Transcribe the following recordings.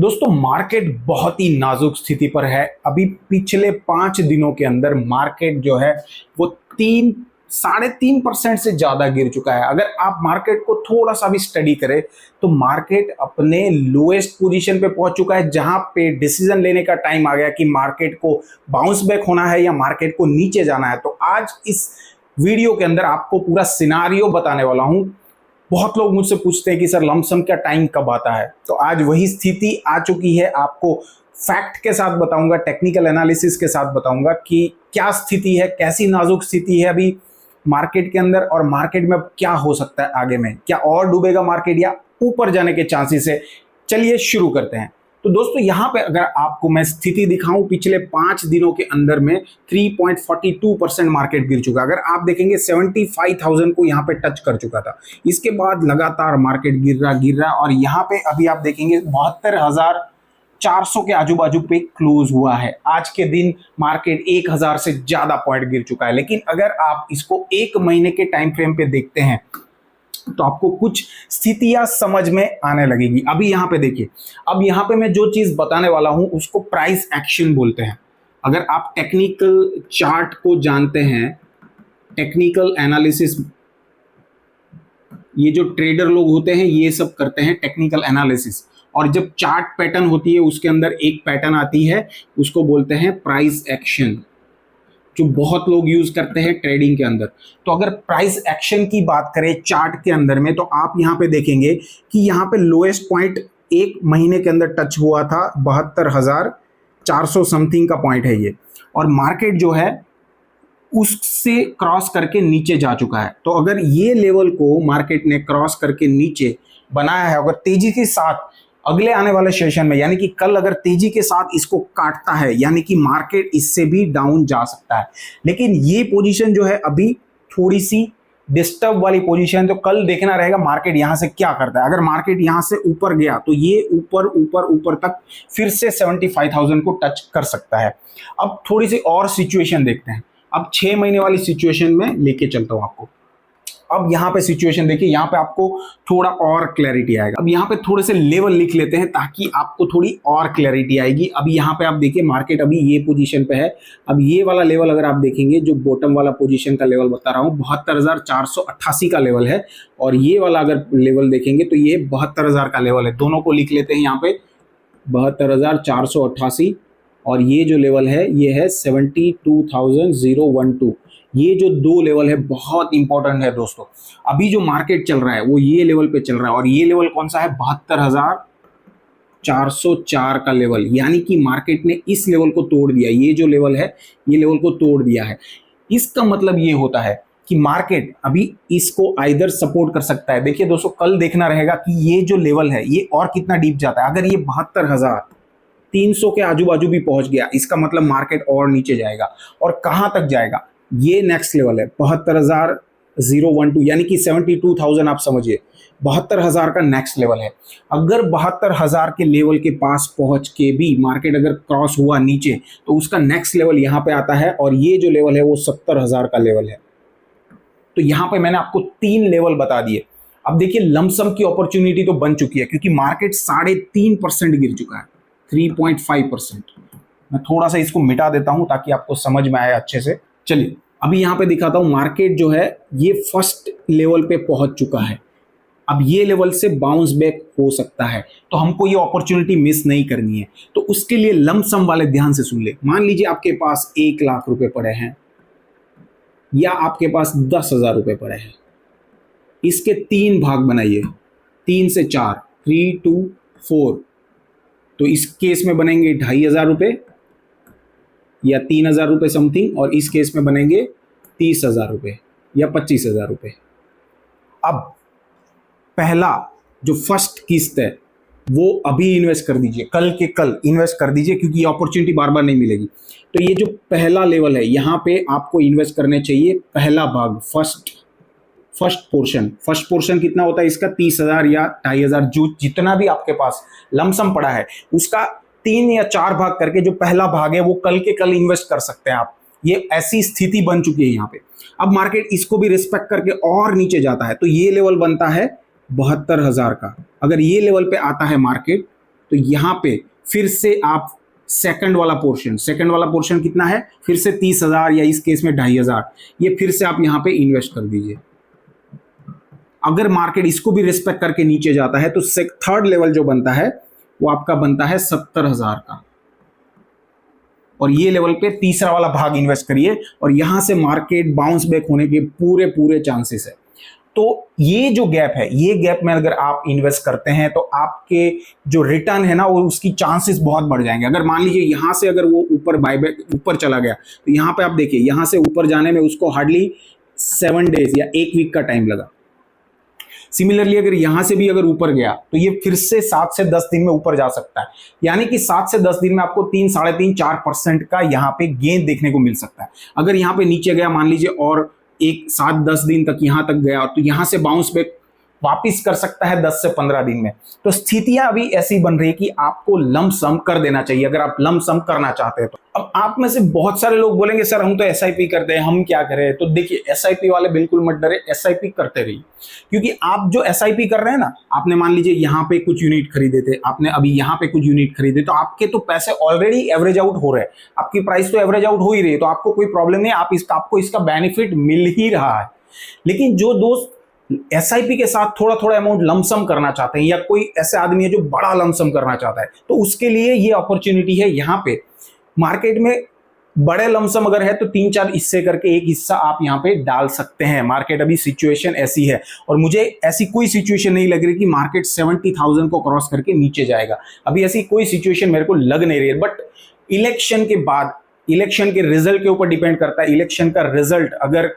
दोस्तों मार्केट बहुत ही नाजुक स्थिति पर है। अभी पिछले 5 दिनों के अंदर मार्केट जो है वो 3-3.5% से ज्यादा गिर चुका है। अगर आप मार्केट को थोड़ा सा भी स्टडी करें तो मार्केट अपने लोएस्ट पोजीशन पे पहुंच चुका है, जहां पे डिसीजन लेने का टाइम आ गया कि मार्केट को बाउंस बैक होना है या मार्केट को नीचे जाना है। तो आज इस वीडियो के अंदर आपको पूरा सिनारियो बताने वाला हूं। बहुत लोग मुझसे पूछते हैं कि सर लमसम का टाइम कब आता है, तो आज वही स्थिति आ चुकी है। आपको फैक्ट के साथ बताऊंगा, टेक्निकल एनालिसिस के साथ बताऊंगा कि क्या स्थिति है, कैसी नाजुक स्थिति है अभी मार्केट के अंदर, और मार्केट में क्या हो सकता है आगे में, क्या और डूबेगा मार्केट या ऊपर जाने के चांसेस है। चलिए शुरू करते हैं। तो दोस्तों यहां पे अगर आपको मैं स्थिति दिखाऊं, पिछले 5 दिनों के अंदर में 3.42% मार्केट गिर चुका। अगर आप देखेंगे 75,000 को यहां पे टच कर चुका था। इसके बाद लगातार मार्केट गिर रहा और यहां पे अभी आप देखेंगे 72,400 के आजू बाजू पे क्लोज हुआ है। आज के दिन मार्केट 1,000 से ज्यादा पॉइंट गिर चुका है। लेकिन अगर आप इसको 1 महीने के टाइम फ्रेम पे देखते हैं तो आपको कुछ स्थितियां समझ में आने लगेगी। अभी यहां पे देखिए, अब यहां पे मैं जो चीज बताने वाला हूं उसको प्राइस एक्शन बोलते हैं। अगर आप टेक्निकल चार्ट को जानते हैं, टेक्निकल एनालिसिस, ये जो ट्रेडर लोग होते हैं ये सब करते हैं टेक्निकल एनालिसिस। और जब चार्ट पैटर्न होती है उसके अंदर एक पैटर्न आती है, उसको बोलते हैं प्राइस एक्शन, जो बहुत लोग यूज करते हैं ट्रेडिंग के अंदर। तो अगर प्राइस एक्शन की बात करें चार्ट के अंदर में, तो आप यहां पे देखेंगे कि यहां पे लोएस्ट पॉइंट 1 महीने के अंदर टच हुआ था, 72,400 समथिंग का पॉइंट है ये, और मार्केट जो है उससे क्रॉस करके नीचे जा चुका है। तो अगर ये लेवल को मार्केट ने क्रॉस करके नीचे बनाया है, अगर तेजी के साथ अगले आने वाले सेशन में, यानी कि कल अगर तेजी के साथ इसको काटता है, यानी कि मार्केट इससे भी डाउन जा सकता है। लेकिन ये पोजीशन जो है अभी थोड़ी सी डिस्टर्ब वाली पोजीशन, तो कल देखना रहेगा मार्केट यहां से क्या करता है। अगर मार्केट यहां से ऊपर गया तो ये ऊपर ऊपर ऊपर तक फिर से 75,000 को टच कर सकता है। अब थोड़ी सी और सिचुएशन देखते हैं। अब 6 महीने वाली सिचुएशन में लेके चलता हूं आपको। अब यहाँ पे सिचुएशन देखिए, यहाँ पे आपको थोड़ा और क्लैरिटी आएगा। अब यहाँ पे थोड़े से लेवल लिख लेते हैं ताकि आपको थोड़ी और क्लैरिटी आएगी। अभी यहाँ पे आप देखिए मार्केट अभी ये पोजीशन पे है। अब ये वाला लेवल अगर आप देखेंगे, जो बॉटम वाला पोजीशन का लेवल बता रहा हूँ 72,488 का लेवल है, और ये वाला अगर लेवल देखेंगे तो ये 72,000 का लेवल है। दोनों को लिख लेते हैं यहाँ पे, 72,488, और ये जो लेवल है ये है 72,012। ये जो दो लेवल है बहुत इंपॉर्टेंट है दोस्तों। अभी जो मार्केट चल रहा है वो ये लेवल पे चल रहा है, और ये लेवल कौन सा है, 72,404 का लेवल। यानी कि मार्केट ने इस लेवल को तोड़ दिया, ये जो लेवल है ये लेवल को तोड़ दिया है। इसका मतलब ये होता है कि मार्केट अभी इसको आइदर सपोर्ट कर सकता है। देखिए दोस्तों, कल देखना रहेगा कि ये जो लेवल है ये और कितना डीप जाता है। अगर ये 72,300 के आजू बाजू भी पहुंच गया, इसका मतलब मार्केट और नीचे जाएगा। और कहां तक जाएगा, ये नेक्स्ट लेवल है 72,012, यानी कि 72,000 आप समझिए, 72,000 का नेक्स्ट लेवल है। अगर 72,000 के लेवल के पास पहुंच के भी मार्केट अगर क्रॉस हुआ नीचे, तो उसका नेक्स्ट लेवल यहां पे आता है, और ये जो लेवल है वो 70,000 का लेवल है। तो यहां पे मैंने आपको 3 लेवल बता दिए। अब देखिए लमसम की अपॉर्चुनिटी तो बन चुकी है, क्योंकि मार्केट 3.5% गिर चुका है, 3.5%। मैं थोड़ा सा इसको मिटा देता हूं ताकि आपको समझ में आए अच्छे से। चलिए अभी यहां पे दिखाता हूं, मार्केट जो है ये फर्स्ट लेवल पे पहुंच चुका है। अब ये लेवल से बाउंस बैक हो सकता है, तो हमको ये अपॉर्चुनिटी मिस नहीं करनी है। तो उसके लिए लमसम वाले ध्यान से सुन ले। मान लीजिए आपके पास 1,00,000 रुपए पड़े हैं, या आपके पास 10,000 रुपए पड़े हैं। इसके 3 भाग बनाइए, 3 से 4, 3, 2, 4। तो इस केस में बनेंगे 2,500 रुपए या 3,000 रुपए समथिंग, और इस केस में बनेंगे 30,000 रुपए या 25,000 रुपए। अब पहला जो फर्स्ट किस्त है वो अभी इन्वेस्ट कर दीजिए, कल के कल इन्वेस्ट कर दीजिए, क्योंकि ये अपॉर्चुनिटी बार बार नहीं मिलेगी। तो ये जो पहला लेवल है यहाँ पे आपको इन्वेस्ट करने चाहिए पहला भाग, फर्स्ट पोर्शन कितना होता है इसका, 30,000 या 2,500, जो जितना भी आपके पास लमसम पड़ा है उसका 3 या 4 भाग करके जो पहला भाग है वो कल के कल इन्वेस्ट कर सकते हैं आप। ये ऐसी स्थिति बन चुकी है यहाँ पे। अब मार्केट इसको भी रिस्पेक्ट करके और नीचे जाता है, तो ये लेवल बनता है 72,000 का। अगर ये लेवल पे आता है मार्केट तो यहाँ पे फिर से आप सेकंड वाला पोर्शन कितना है, फिर से 30,000 या इस केस में 2,500, ये फिर से आप यहाँ पे इन्वेस्ट कर दीजिए। अगर मार्केट इसको भी रिस्पेक्ट करके नीचे जाता है तो थर्ड लेवल जो बनता है वो आपका बनता है 70,000 का, और ये लेवल पे तीसरा वाला भाग इन्वेस्ट करिए और यहां से मार्केट बाउंस बैक होने के पूरे चांसेस है। तो ये जो गैप है, ये गैप में अगर आप इन्वेस्ट करते हैं तो आपके जो रिटर्न है ना वो उसकी चांसेस बहुत बढ़ जाएंगे। अगर मान लीजिए यहां से अगर वो ऊपर बायबैक ऊपर चला गया तो यहां पे आप देखिए यहां से ऊपर जाने में उसको हार्डली 7 डेज या 1 वीक का टाइम लगा। सिमिलरली अगर यहां से भी अगर ऊपर गया तो ये फिर से 7 से 10 दिन में ऊपर जा सकता है, यानी कि 7 से 10 दिन में आपको 3, 3.5, 4% का यहाँ पे गेन देखने को मिल सकता है। अगर यहाँ पे नीचे गया मान लीजिए और 7-10 दिन तक यहाँ तक गया तो यहाँ से बाउंस बैक वापिस कर सकता है 10 से 15 दिन में। तो स्थितियां अभी ऐसी बन रही है कि आपको लंप सम कर देना चाहिए अगर आप लंप सम करना चाहते हैं तो। अब आप में से बहुत सारे लोग बोलेंगे सर हम तो एसआईपी करते हैं, हम क्या करें? तो देखिए एसआईपी वाले बिल्कुल मत डरे, एसआईपी करते रहिए, क्योंकि आप जो एसआईपी कर रहे हैं ना, आपने मान लीजिए यहाँ पे कुछ यूनिट खरीदे थे, आपने अभी यहाँ पे कुछ यूनिट खरीदे, तो आपके तो पैसे ऑलरेडी एवरेज आउट हो रहे हैं, आपकी प्राइस तो एवरेज आउट हो ही रही है, तो आपको कोई प्रॉब्लम नहीं, आपको इसका बेनिफिट मिल ही रहा है। लेकिन जो दोस्त एसआईपी के साथ थोड़ा थोड़ा अमाउंट लमसम करना चाहते हैं, या कोई ऐसे आदमी है जो बड़ा लमसम करना चाहता है, तो उसके लिए ये अपॉर्चुनिटी है। यहाँ पे मार्केट में बड़े लमसम अगर है तो 3-4 हिस्से करके एक हिस्सा आप यहाँ पे डाल सकते हैं। मार्केट अभी सिचुएशन ऐसी है और मुझे ऐसी कोई सिचुएशन नहीं लग रही कि मार्केट 70,000 को क्रॉस करके नीचे जाएगा, अभी ऐसी कोई सिचुएशन मेरे को लग नहीं रही है। बट इलेक्शन के बाद, इलेक्शन के रिजल्ट के ऊपर डिपेंड करता है, इलेक्शन का रिजल्ट अगर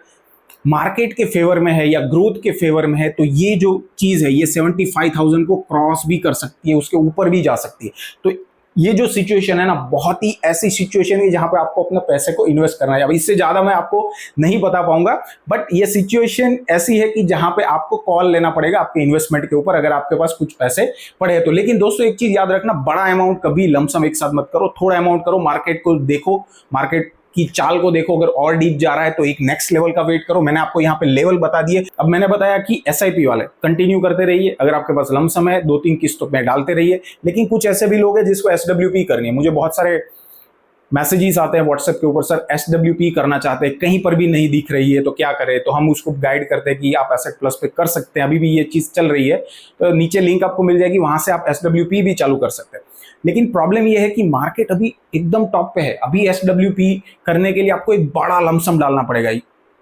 मार्केट के फेवर में है या ग्रोथ के फेवर में है तो ये जो चीज है ये 75,000 को क्रॉस भी कर सकती है, उसके ऊपर भी जा सकती है। तो ये जो सिचुएशन है ना, बहुत ही ऐसी सिचुएशन है जहां पे आपको अपने पैसे को इन्वेस्ट करना है। अब इससे ज्यादा मैं आपको नहीं बता पाऊंगा, बट ये सिचुएशन ऐसी है कि जहां पे आपको कॉल लेना पड़ेगा आपके इन्वेस्टमेंट के ऊपर, अगर आपके पास कुछ पैसे पड़े तो। लेकिन दोस्तों एक चीज याद रखना, बड़ा अमाउंट कभी लमसम एक साथ मत करो, थोड़ा अमाउंट करो, मार्केट को देखो, मार्केट की चाल को देखो, अगर और डीप जा रहा है तो एक नेक्स्ट लेवल का वेट करो। मैंने आपको यहाँ पे लेवल बता दिए। अब मैंने बताया कि एसआईपी वाले कंटिन्यू करते रहिए, अगर आपके पास लमसम है 2-3 किस्तों में डालते रहिए। लेकिन कुछ ऐसे भी लोग हैं जिसको एसडब्ल्यूपी करनी है, मुझे बहुत सारे मैसेजेस आते हैं व्हाट्सएप के ऊपर, सर एसडब्ल्यूपी करना चाहते हैं, कहीं पर भी नहीं दिख रही है तो क्या करें? तो हम उसको गाइड करते हैं कि आप एसेट प्लस पे कर सकते हैं, अभी भी ये चीज चल रही है, तो नीचे लिंक आपको मिल जाएगी, वहां से आप एसडब्ल्यूपी भी चालू कर सकते हैं। लेकिन प्रॉब्लम यह है कि मार्केट अभी एकदम टॉप पे है, अभी एसडब्ल्यूपी करने के लिए आपको एक बड़ा लमसम डालना पड़ेगा।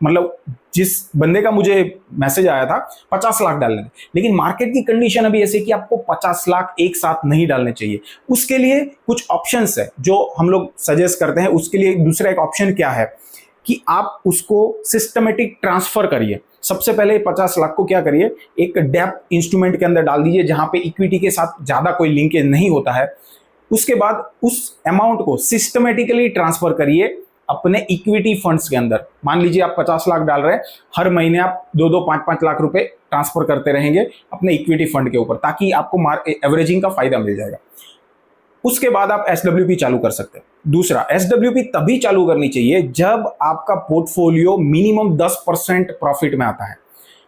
मतलब जिस बंदे का मुझे मैसेज आया था 50 लाख डालने, लेकिन मार्केट की कंडीशन अभी ऐसे कि आपको 50 लाख एक साथ नहीं डालने चाहिए। उसके लिए कुछ ऑप्शंस है जो हम लोग सजेस्ट करते हैं। उसके लिए दूसरा एक ऑप्शन क्या है कि आप उसको सिस्टमेटिक ट्रांसफर करिए। सबसे पहले 50 लाख को क्या करिए, एक डेप्थ इंस्ट्रूमेंट के अंदर डाल दीजिए जहां पे इक्विटी के साथ ज्यादा कोई लिंकेज नहीं होता है। उसके बाद उस अमाउंट को सिस्टमेटिकली ट्रांसफर करिए अपने इक्विटी फंड्स के अंदर। मान लीजिए आप 50 लाख डाल रहे हैं, हर महीने आप 2-2, 5-5 लाख रुपए ट्रांसफर करते रहेंगे अपने इक्विटी फंड के ऊपर, ताकि आपको एवरेजिंग का फायदा मिल जाएगा। उसके बाद आप एसडब्ल्यूपी चालू कर सकते हैं। दूसरा, एसडब्ल्यूपी तभी चालू करनी चाहिए जब आपका पोर्टफोलियो मिनिमम 10% प्रॉफिट में आता है।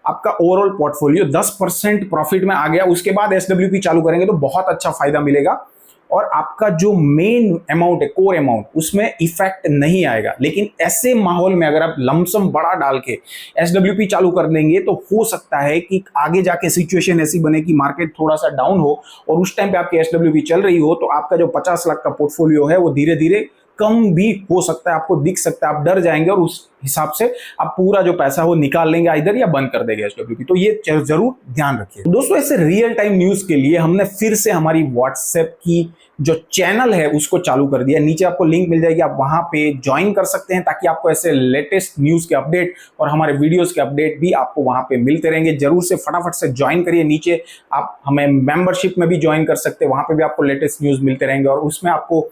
आपका ओवरऑल पोर्टफोलियो 10% प्रॉफिट में आ गया, उसके बाद एसडब्ल्यूपी चालू करेंगे तो बहुत अच्छा फायदा मिलेगा और आपका जो मेन अमाउंट है, कोर अमाउंट, उसमें इफेक्ट नहीं आएगा। लेकिन ऐसे माहौल में अगर आप लमसम बड़ा डाल के एसडब्ल्यूपी चालू कर देंगे तो हो सकता है कि आगे जाके सिचुएशन ऐसी बने कि मार्केट थोड़ा सा डाउन हो और उस टाइम पे आपकी एसडब्ल्यूपी चल रही हो तो आपका जो 50 लाख का पोर्टफोलियो है वो धीरे धीरे कम भी हो सकता है, आपको दिख सकता है, आप डर जाएंगे और उस हिसाब से आप पूरा जो पैसा वो निकाल लेंगे इधर या बंद कर देंगे एसडब्ल्यूपी। तो ये जरूर ध्यान रखिए दोस्तों। ऐसे रियल टाइम न्यूज के लिए हमने फिर से हमारी व्हाट्सएप की जो चैनल है उसको चालू कर दिया। नीचे आपको लिंक मिल जाएगी, आप वहां पे ज्वाइन कर सकते हैं ताकि आपको ऐसे लेटेस्ट न्यूज के अपडेट और हमारे वीडियोस के अपडेट भी आपको वहां पे मिलते रहेंगे। जरूर से फटाफट से ज्वाइन करिए। नीचे आप हमें मेंबरशिप में भी ज्वाइन कर सकते हैं, वहां पे भी आपको लेटेस्ट न्यूज मिलते रहेंगे और उसमें आपको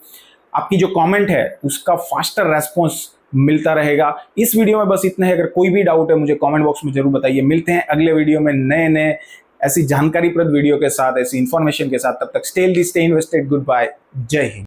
आपकी जो कमेंट है उसका फास्टर रेस्पॉन्स मिलता रहेगा। इस वीडियो में बस इतना है। अगर कोई भी डाउट है मुझे कमेंट बॉक्स में जरूर बताइए। मिलते हैं अगले वीडियो में नए ऐसी जानकारीप्रद वीडियो के साथ, ऐसी इंफॉर्मेशन के साथ। तब तक stay healthy, stay invested. Goodbye, जय हिंद।